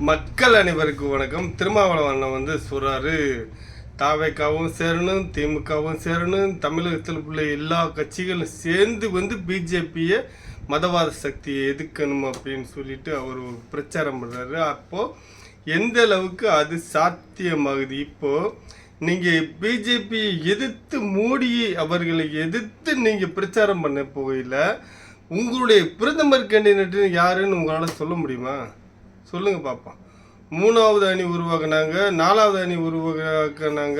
மக்கள் அனைவருக்கும் வணக்கம். திருமாவளவன் வந்து சொல்கிறாரு, தாவேக்காவும் சேரணும், திமுகவும் சேரணும், தமிழகத்தில் உள்ள எல்லா கட்சிகளும் சேர்ந்து வந்து பிஜேபியை மதவாத சக்தியை எதிர்க்கணும் அப்படின்னு சொல்லிட்டு அவர் பிரச்சாரம் பண்ணுறாரு. அப்போது எந்த அளவுக்கு அது சாத்தியமாகுது? இப்போது நீங்கள் பிஜேபியை எதிர்த்து மோடி அவர்களை எதிர்த்து நீங்கள் பிரச்சாரம் பண்ண போகையில் உங்களுடைய பிரதமர் கேண்டிடேட்டு யாருன்னு உங்களால் சொல்ல முடியுமா? சொல்லுங்கள் பார்ப்போம். 3வது அணி உருவாக்குனாங்க, 4வது அணி உருவாக்குனாங்க,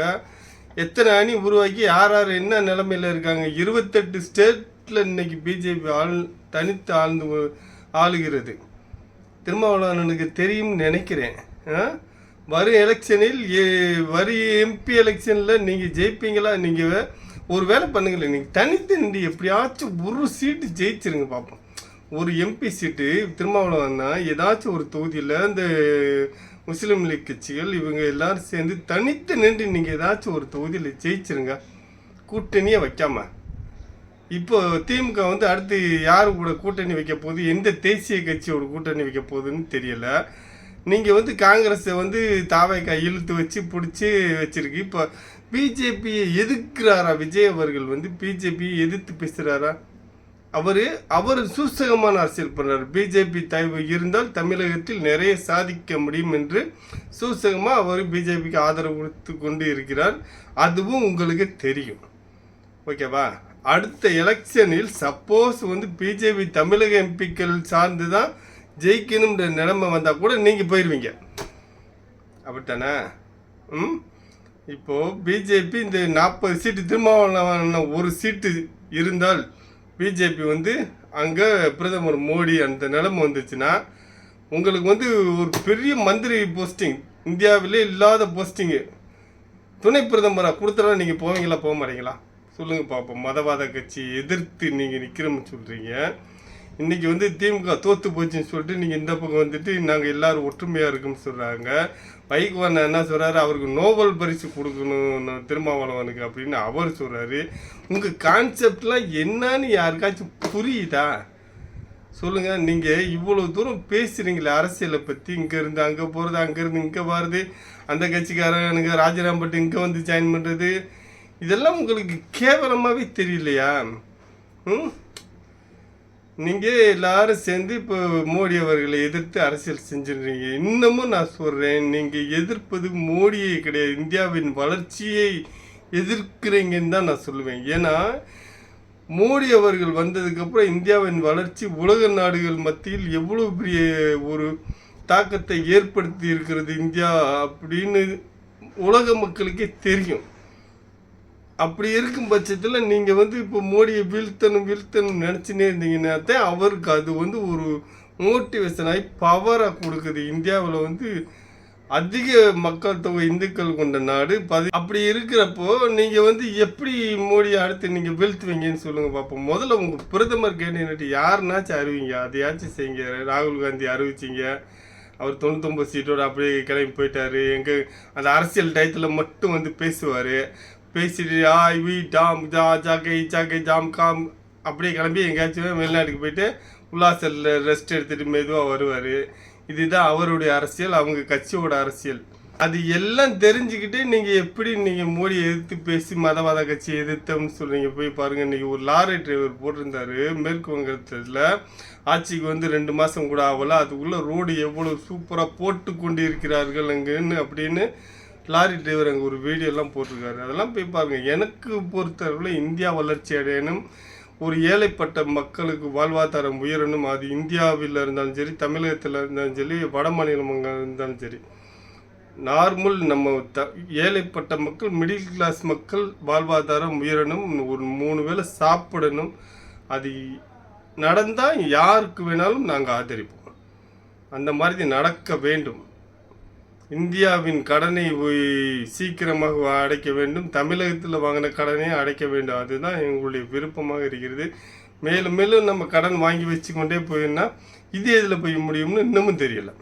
எத்தனை அணி உருவாக்கி யார் யார் என்ன நிலைமையில் இருக்காங்க? 28 ஸ்டேட்டில் இன்னைக்கு பிஜேபி தனித்து ஆளுகிறது. திருமாவளவனுக்கு தெரியும்னு நினைக்கிறேன். வரும் எலெக்ஷனில் வரும் எம்பி எலெக்ஷனில் நீங்கள் ஜெயிப்பீங்களா? நீங்கள் ஒரு வேலை பண்ணுங்களேன், நீங்கள் தனித்து நின்று எப்படியாச்சும் ஒரு சீட்டு ஜெயிச்சிருங்க பார்ப்போம். ஒரு எம்பி சீட்டு திருமாவளவன்னா ஏதாச்சும் ஒரு தொகுதியில் இந்த முஸ்லீம் லீக் கட்சிகள் இவங்க எல்லாரும் சேர்ந்து தனித்து நின்று நீங்கள் ஏதாச்சும் ஒரு தொகுதியில் ஜெயிச்சிருங்க, கூட்டணியை வைக்காம. இப்போ திமுக வந்து அடுத்து யார் கூட கூட்டணி வைக்க போகுது, எந்த தேசிய கட்சியோட கூட்டணி வைக்க போகுதுன்னு தெரியல. நீங்கள் வந்து காங்கிரஸை வந்து தாவேக்கா இழுத்து வச்சு பிடிச்சி வச்சிருக்கு. இப்போ பிஜேபியை எதிர்க்கிறாரா விஜய் அவர்கள்? வந்து பிஜேபியை எதிர்த்து பேசுகிறாரா? அவர் சூசகமான அரசியல் பண்ணுறார். பிஜேபி தயவு இருந்தால் தமிழகத்தில் நிறைய சாதிக்க முடியும் என்று சூசகமாக அவர் பிஜேபிக்கு ஆதரவு கொடுத்து கொண்டு இருக்கிறார். அதுவும் உங்களுக்கு தெரியும், ஓகேவா? அடுத்த எலெக்ஷனில் சப்போஸ் வந்து பிஜேபி தமிழக எம்பிக்கள் சார்ந்து தான் ஜெயிக்கணுன்ற நிலைமை வந்தால் கூட நீங்கள் போயிடுவீங்க, அப்படித்தானே? இப்போது பிஜேபி இந்த 40 சீட்டு திருமாவளவன் ஒரு சீட்டு இருந்தால் பிஜேபி வந்து அங்கே பிரதமர் மோடி அந்த நிலைமை வந்துச்சுன்னா உங்களுக்கு வந்து ஒரு பெரிய மந்திரி போஸ்டிங், இந்தியாவிலே இல்லாத போஸ்டிங்கு, துணை பிரதமராக கொடுத்தா நீங்கள் போவீங்களா, போக மாட்டீங்களா? சொல்லுங்கள் பார்ப்போம். மதவாத கட்சி எதிர்த்து நீங்கள் நிற்கிறோம்னு சொல்கிறீங்க. இன்றைக்கி வந்து திமுக தோற்று போச்சுன்னு சொல்லிட்டு நீங்கள் இந்த பக்கம் வந்துட்டு நாங்கள் எல்லோரும் ஒற்றுமையாக இருக்குன்னு சொல்கிறாங்க. வைகோவன் என்ன சொல்கிறாரு, அவருக்கு நோபல் பரிசு கொடுக்கணும் திருமாவளவனுக்கு அப்படின்னு அவர் சொல்கிறாரு. உங்கள் கான்செப்ட்லாம் என்னன்னு யாருக்காச்சும் புரியுதா? சொல்லுங்கள். நீங்கள் இவ்வளோ தூரம் பேசுகிறீங்களே அரசியலை பற்றி, இங்கேருந்து அங்கே போகிறது, அங்கேருந்து இங்கே வருது, அந்த கட்சிக்காரனுங்க ராஜினாமா பண்ணிட்டு இங்கே வந்து ஜாயின் பண்ணுறது, இதெல்லாம் உங்களுக்கு கேவலமாகவே தெரியலையா? நீங்கள் எல்லாரும் சேர்ந்து இப்போ மோடி அவர்களை எதிர்த்து அரசியல் செஞ்சிடுறீங்க. இன்னமும் நான் சொல்கிறேன், நீங்கள் எதிர்ப்பது மோடியை கிடையாது, இந்தியாவின் வளர்ச்சியை எதிர்க்கிறீங்கன்னு தான் நான் சொல்லுவேன். ஏன்னா மோடி அவர்கள் வந்ததுக்கப்புறம் இந்தியாவின் வளர்ச்சி உலக நாடுகள் மத்தியில் எவ்வளோ பெரிய ஒரு தாக்கத்தை ஏற்படுத்தி இருக்கிறது இந்தியா அப்படின்னு உலக மக்களுக்கே தெரியும். அப்படி இருக்கும் பட்சத்தில் நீங்கள் வந்து இப்போ மோடியை வீழ்த்தணும் நினச்சினே இருந்தீங்கன்னா தான் அவருக்கு அது வந்து ஒரு மோட்டிவேஷனாகி பவராக கொடுக்குது. இந்தியாவில் வந்து அதிக மக்கள் தொகை இந்துக்கள் கொண்ட நாடு. அப்படி இருக்கிறப்போ நீங்கள் வந்து எப்படி மோடியை அடுத்து நீங்கள் வீழ்த்துவீங்கன்னு சொல்லுங்கள் பார்ப்போம். முதல்ல உங்கள் பிரதமர் கேண்டிடேட் யாருன்னாச்சும் அறிவிங்க, அதையாச்சும் செய்யுங்க. ராகுல் காந்தி அறிவிச்சிங்க, அவர் 99 சீட்டோடு அப்படியே கிளம்பி போயிட்டார். அந்த அரசியல் டயத்தில் மட்டும் வந்து பேசிட்டு டாம் ஜாக்கை ஜாம் காம் அப்படியே கிளம்பி எங்கேயாச்சும் வெளிநாட்டுக்கு போயிட்டு உல்லாசலில் ரெஸ்ட் எடுத்துகிட்டு மெதுவாக வருவார். இதுதான் அவருடைய அரசியல், அவங்க கட்சியோட அரசியல். அது எல்லாம் தெரிஞ்சுக்கிட்டு நீங்கள் எப்படி நீங்கள் மோடியை எதிர்த்து பேசி மதவாத கட்சியை எதிர்த்தோம்னு சொல்கிறீங்க. போய் பாருங்கள், இன்றைக்கி ஒரு லாரி டிரைவர் போட்டிருந்தார் மேற்கு வங்கத்தில். ஆட்சிக்கு வந்து 2 மாதம் கூட ஆகலை, அதுக்குள்ளே ரோடு எவ்வளோ சூப்பராக போட்டு கொண்டு இருக்கிறார்கள் அங்கன்னு அப்படின்னு லாரி டிரைவர் அங்கே ஒரு வீடியோலாம் போட்டிருக்காரு. அதெல்லாம் போய் பாருங்கள். எனக்கு பொறுத்தவரை இந்தியா வளர்ச்சி அடையணும், ஒரு ஏழைப்பட்ட மக்களுக்கு வாழ்வாதாரம் உயரணும். அது இந்தியாவில் இருந்தாலும் சரி, தமிழகத்தில் இருந்தாலும் சரி, வட மாநிலமாக இருந்தாலும் சரி, நார்மல் நம்ம ஏழைப்பட்ட மக்கள், மிடில் கிளாஸ் மக்கள் வாழ்வாதாரம் உயரணும், ஒரு 3 வேளை சாப்பிடணும். அது நடந்தால் யாருக்கு வேணாலும் நாங்கள் ஆதரிப்போம். அந்த மாதிரி நடக்க வேண்டும். இந்தியாவின் கடனை சீக்கிரமாக அடைக்க வேண்டும், தமிழகத்தில் வாங்கின கடனை அடைக்க வேண்டும். அதுதான் எங்களுடைய விருப்பமாக இருக்கிறது. மேலும் மேலும் நம்ம கடன் வாங்கி வச்சு கொண்டே போயின்னா இது எதில் போய் முடியும்னு இன்னமும் தெரியலை.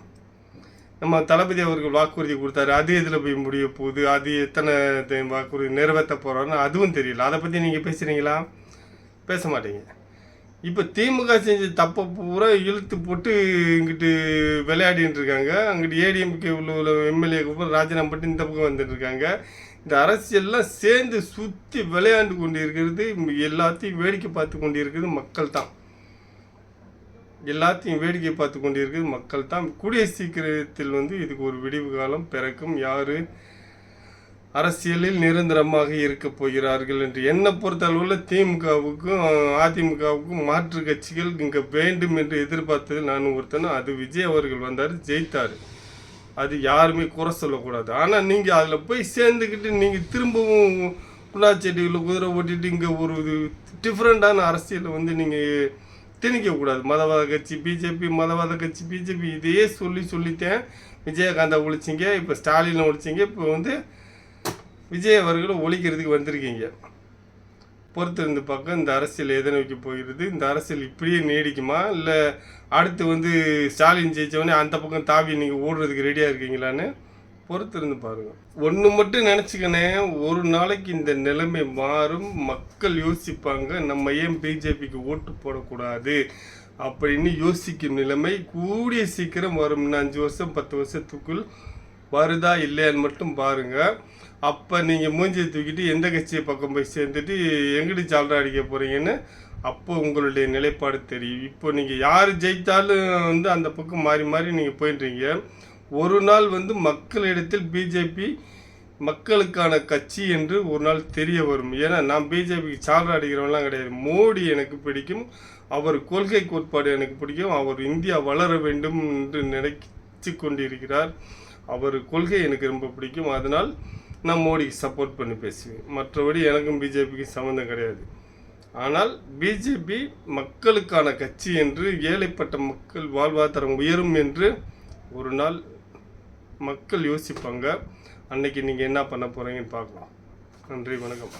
நம்ம தளபதி அவர்கள் வாக்குறுதி கொடுத்தாரு, அது எதில் போய் முடிய போகுது, அது எத்தனை வாக்குறுதி நிறைவேற்ற போகிறான்னு அதுவும் தெரியல. அதை பற்றி நீங்கள் பேசுகிறீங்களா? பேச மாட்டீங்க. இப்போ திமுக செஞ்ச தப்பை பூரா இழுத்து போட்டு இங்கிட்டு விளையாடிட்டு இருக்காங்க. அங்கிட்டு ஏடிஎம்கே உள்ள எம்எல்ஏக்கு பூரா ராஜினாமா பண்ணிட்டு இந்த பக்கம் வந்துட்டு இருக்காங்க. இந்த அரசியல்லாம் சேர்ந்து சுற்றி விளையாண்டு கொண்டு இருக்கிறது, எல்லாத்தையும் வேடிக்கை பார்த்து கொண்டு இருக்கிறது மக்கள் தான். எல்லாத்தையும் வேடிக்கை பார்த்து கொண்டு இருக்கிறது மக்கள் தான். கூடிய சீக்கிரத்தில் இதுக்கு ஒரு விடிவு காலம் பிறக்கும். யார் அரசியலில் நிரந்தரமாக இருக்க போகிறார்கள் என்று என்னை பொறுத்தளவில் திமுகவுக்கும் அதிமுகவுக்கும் மாற்று கட்சிகள் இங்கே வேண்டும் என்று எதிர்பார்த்தது நான் ஒருத்தனும். அது விஜய் அவர்கள் வந்தார், ஜெயித்தார். அது யாருமே குறை சொல்லக்கூடாது. ஆனால் நீங்கள் அதில் போய் சேர்ந்துக்கிட்டு நீங்கள் திரும்பவும் புண்ணாச்செடியில் குதிரை ஓட்டிட்டு இங்கே ஒரு டிஃப்ரெண்ட்டான அரசியலை நீங்கள் திணிக்கக்கூடாது. மதவாத கட்சி பிஜேபி, மதவாத கட்சி பிஜேபி, இதையே சொல்லித்தேன். விஜயகாந்தா ஒழிச்சிங்க, இப்போ ஸ்டாலினை ஒழிச்சிங்க, இப்போ விஜய் அவர்களை ஒழிக்கிறதுக்கு வந்திருக்கீங்க. பொறுத்திருந்து பார்க்க இந்த அரசியல் எதை நோக்கி போகிறது, இந்த அரசியல் இப்படியே நீடிக்குமா, இல்லை அடுத்து ஸ்டாலின் ஜெயிச்சவொடனே அந்த பக்கம் தாவி நீங்கள் ஓடுறதுக்கு ரெடியாக இருக்கீங்களான்னு பொறுத்திருந்து பாருங்கள். ஒன்று மட்டும் நினச்சிக்கனே, ஒரு நாளைக்கு இந்த நிலைமை மாறும். மக்கள் யோசிப்பாங்க, நம்ம ஏன் பிஜேபிக்கு ஓட்டு போடக்கூடாது அப்படின்னு யோசிக்கும் நிலைமை கூடிய சீக்கிரம் வரும். இன்னும் 5 வருஷம் 10 வருஷத்துக்குள் வருதா இல்லையான்னு மட்டும் பாருங்கள். அப்போ நீங்கள் மூஞ்சியை தூக்கிட்டு எந்த கட்சியை பக்கம் போய் சேர்ந்துட்டு எங்கிட்டு ஜால்ரா அடிக்க போகிறீங்கன்னு அப்போ உங்களுடைய நிலைப்பாடு தெரியும். இப்போ நீங்கள் யார் ஜெயித்தாலும் அந்த பக்கம் மாறி மாறி நீங்கள் போயிட்டுறீங்க. ஒரு நாள் மக்களிடத்தில் பிஜேபி மக்களுக்கான கட்சி என்று ஒரு நாள் தெரிய வரும். ஏன்னா நான் பிஜேபிக்கு சால்ரா அடிக்கிறவங்களாம் கிடையாது. மோடி எனக்கு பிடிக்கும், அவர் கொள்கை கோட்பாடு எனக்கு பிடிக்கும், அவர் இந்தியா வளர வேண்டும் என்று நினைச்சு கொண்டிருக்கிறார். அவர் கொள்கை எனக்கு ரொம்ப பிடிக்கும். அதனால் நான் மோடிக்கு சப்போர்ட் பண்ணி பேசுவேன். மற்றபடி எனக்கும் பிஜேபிக்கு சம்மந்தம் கிடையாது. ஆனால் பிஜேபி மக்களுக்கான கட்சி என்று, ஏழைப்பட்ட மக்கள் வாழ்வாதாரம் உயரும் என்று ஒரு நாள் மக்கள் யோசிப்பாங்க. அன்னைக்கு நீங்கள் என்ன பண்ண போகிறீங்கன்னு பார்க்கலாம். நன்றி, வணக்கம்.